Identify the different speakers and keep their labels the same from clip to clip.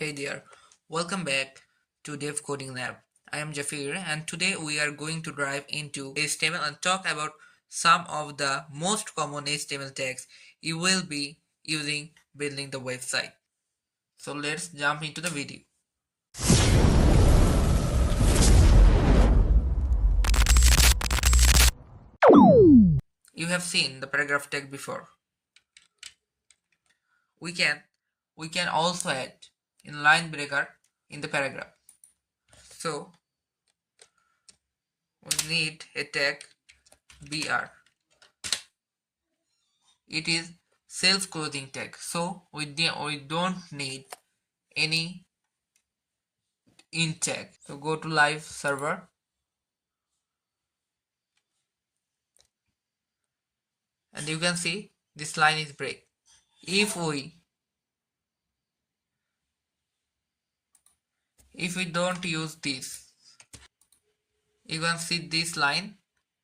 Speaker 1: Hey there, welcome back to DevCodingLab. I am Jafir and today we are going to dive into HTML and talk about some of the most common HTML tags you will be using building the website. So let's jump into the video. You have seen the paragraph tag before. We can also add in line breaker in the paragraph. So we need a tag br. It is self-closing tag, so we don't need any int tag. So go to live server and you can see this line is break. If we don't use this, you can see this line,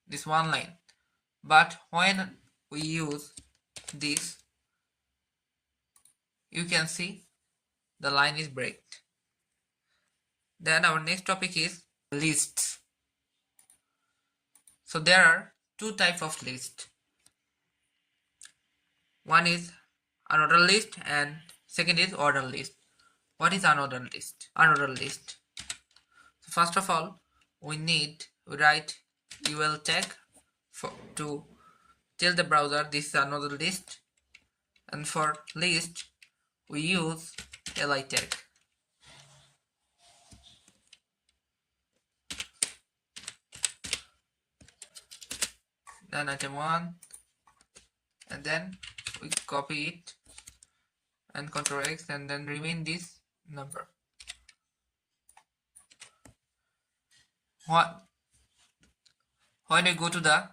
Speaker 1: this one line, but when we use this, you can see the line is break. Then our next topic is lists. So there are two types of lists. One is unordered list and second is ordered list. What is unordered list? Unordered list. So first of all, we write ul tag to tell the browser this is another list, and for list we use li tag. Then item 1, and then we copy it and Ctrl X and then remain this number. When you go to the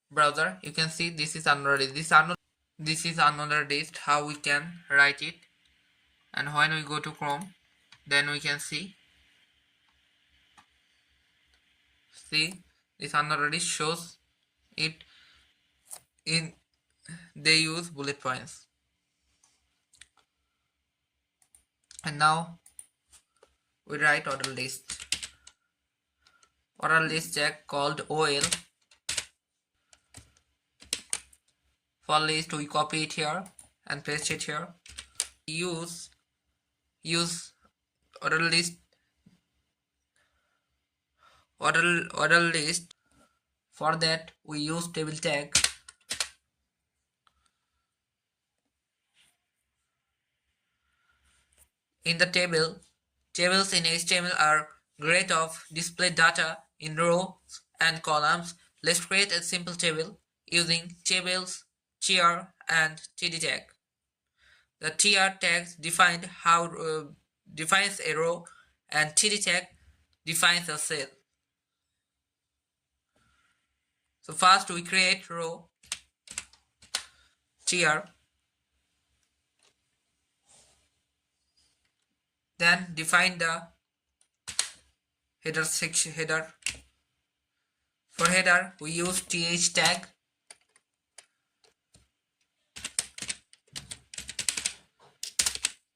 Speaker 1: browser, you can see this is unordered. This is unordered list, how we can write it. And when we go to Chrome, then we can see this unordered list shows it in, they use bullet points. And now we write order list. Order list tag called OL. For list we copy it here and paste it here. Use order list For that we use table tag. In the tables in HTML are great of display data in rows and columns. Let's create a simple table using tables, tr and td tag. The tr tag defines a row and td tag defines a cell. So first we create row tr, then define the header section. For header we use th tag.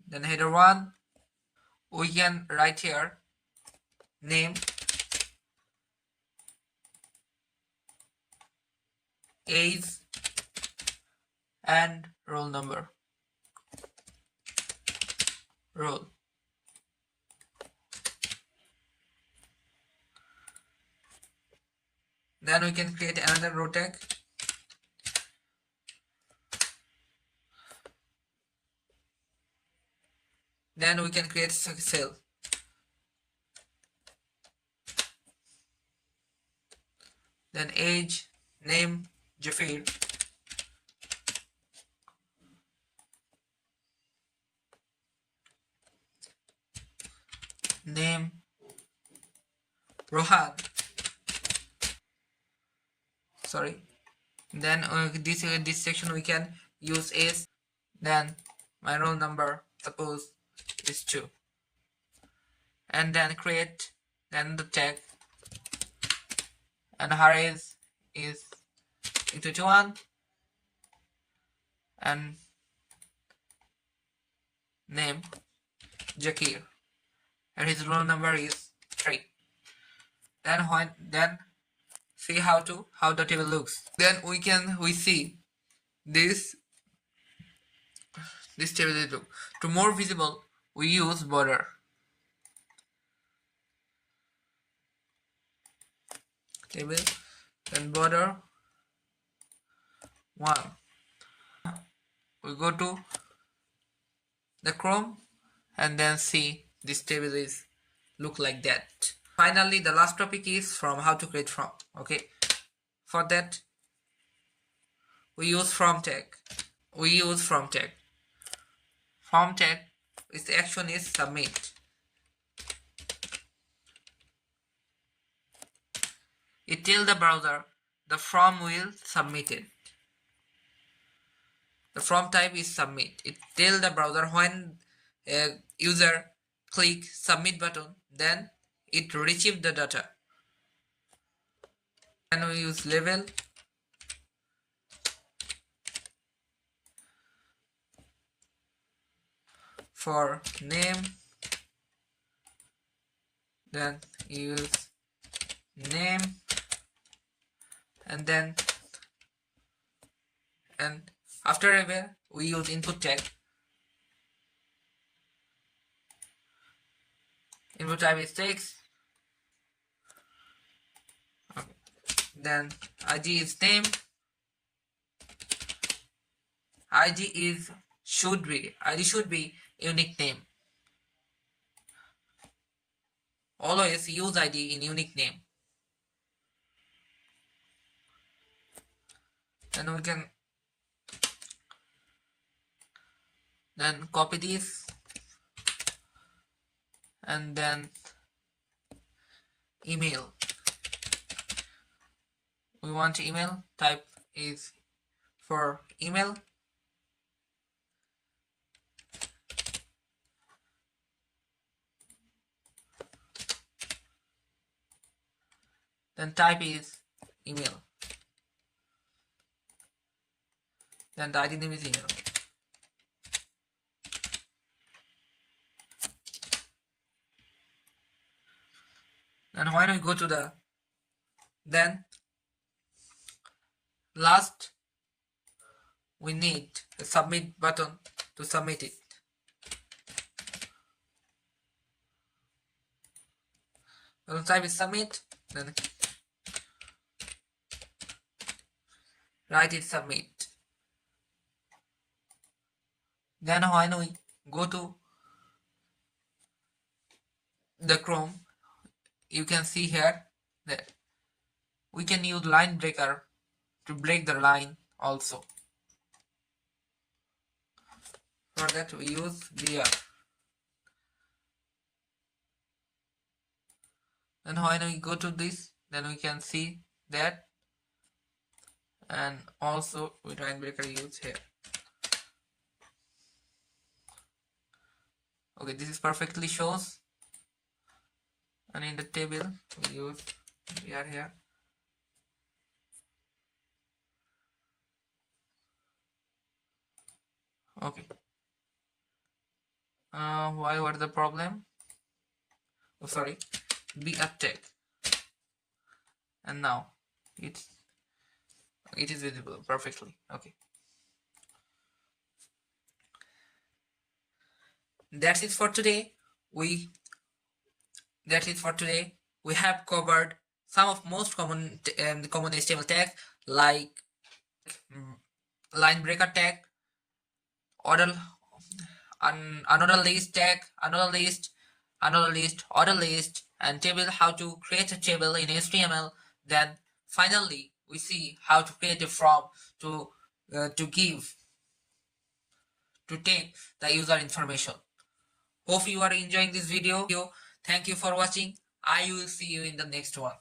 Speaker 1: Then header 1, we can write here name, age and roll number. Roll. Then we can create another row tag. Then we can create a cell. Then age, name, Jafir. Name, Rohan. Sorry. Then this section we can use is. Then my roll number suppose is 2. And then create the tag. And her age is 21 and name Jakir, and his roll number is 3. Then see how the table looks. Then we see this table is look. To more visible, we use border. Table, then border 1. We go to the Chrome and then see this table is look like that. Finally, the last topic is from how to create from. Okay, for that we use from tag. From tag, its action is submit. It tells the browser the from will submitted. The from type is submit. It tells the browser when a user click submit button, then it retrieve the data. And we use label for name, then use name, and then after label we use input tag. Input type is text. Okay. Then ID is name. ID should be unique name. Always use ID in unique name. Then we can then copy this and then email. We want email, type is for email. Then type is email. Then the ID name is email. And when we go to the then last we need a submit button to submit it. When the type is submit, then write it submit. Then when we go to the Chrome, you can see here that we can use line breaker to break the line also. For that we use br. And when we go to this, then we can see that, and also we line breaker use here. Okay, this is perfectly shows, and in the table we use br here. Okay. Why was the problem? Oh, sorry. Be a tag, and now it is visible perfectly. Okay. That's it for today. We have covered some of most common HTML tags like line breaker tag, order another list tag, another list, order list, and table, how to create a table in HTML. Then finally we see how to create a form to take the user information. Hope you are enjoying this video. Thank you for watching. I will see you in the next one.